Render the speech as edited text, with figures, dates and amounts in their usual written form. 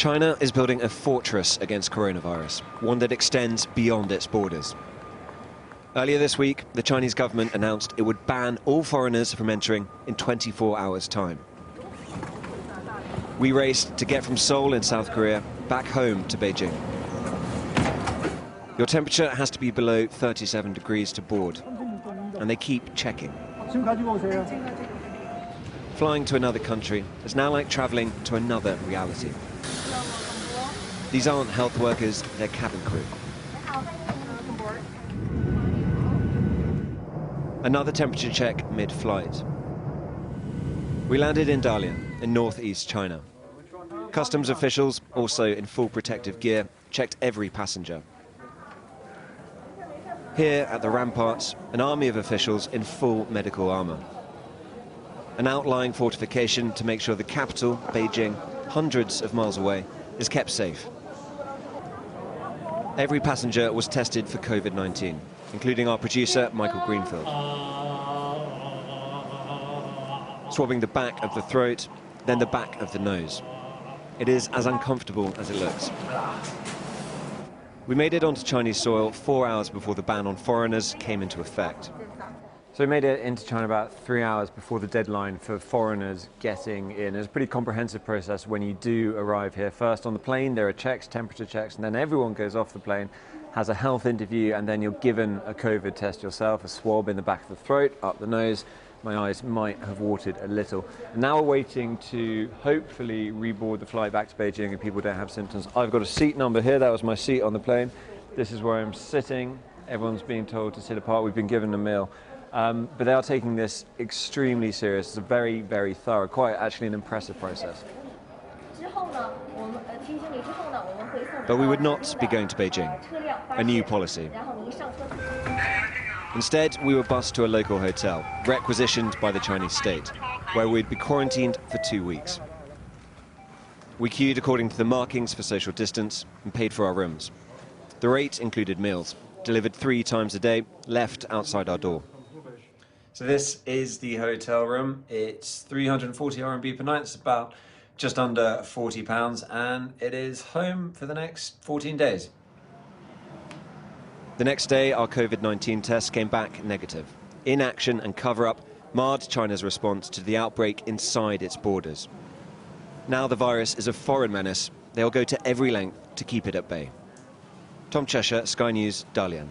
China is building a fortress against coronavirus, one that extends beyond its borders. Earlier this week, the Chinese government announced it would ban all foreigners from entering in 24 hours' time. We raced to get from Seoul in South Korea back home to Beijing. Your temperature has to be below 37 degrees to board, and they keep checking. Flying to another country is now like travelling to another reality. These aren't health workers, they're cabin crew. Another temperature check mid-flight. We landed in Dalian, in northeast China. Customs officials, also in full protective gear, checked every passenger. Here at the ramparts, an army of officials in full medical armour. An outlying fortification to make sure the capital, Beijing, hundreds of miles away, is kept safe. Every passenger was tested for COVID-19, including our producer, Michael Greenfield. Swabbing the back of the throat, then the back of the nose. It is as uncomfortable as it looks. We made it onto Chinese soil 4 hours before the ban on foreigners came into effect. So we made it into China about 3 hours before the deadline for foreigners getting in. It's a pretty comprehensive process when you do arrive here. First on the plane, there are checks, temperature checks, and then everyone goes off the plane, has a health interview, and then you're given a COVID test yourself, a swab in the back of the throat, up the nose. My eyes might have watered a little. And now we're waiting to hopefully reboard the flight back to Beijing and people don't have symptoms. I've got a seat number here. That was my seat on the plane. This is where I'm sitting. Everyone's being told to sit apart. We've been given a meal. But they are taking this extremely serious. It's a very, very thorough, quite actually an impressive process. But we would not be going to Beijing, a new policy. Instead, we were bused to a local hotel, requisitioned by the Chinese state, where we'd be quarantined for 2 weeks. We queued according to the markings for social distance and paid for our rooms. The rate included meals, delivered 3 times a day, left outside our door. So this is the hotel room. It's 340 RMB per night. It's about just under £40, and it is home for the next 14 days. The next day, our COVID-19 test came back negative. Inaction and cover-up marred China's response to the outbreak inside its borders. Now the virus is a foreign menace. They'll go to every length to keep it at bay. Tom Cheshire, Sky News, Dalian.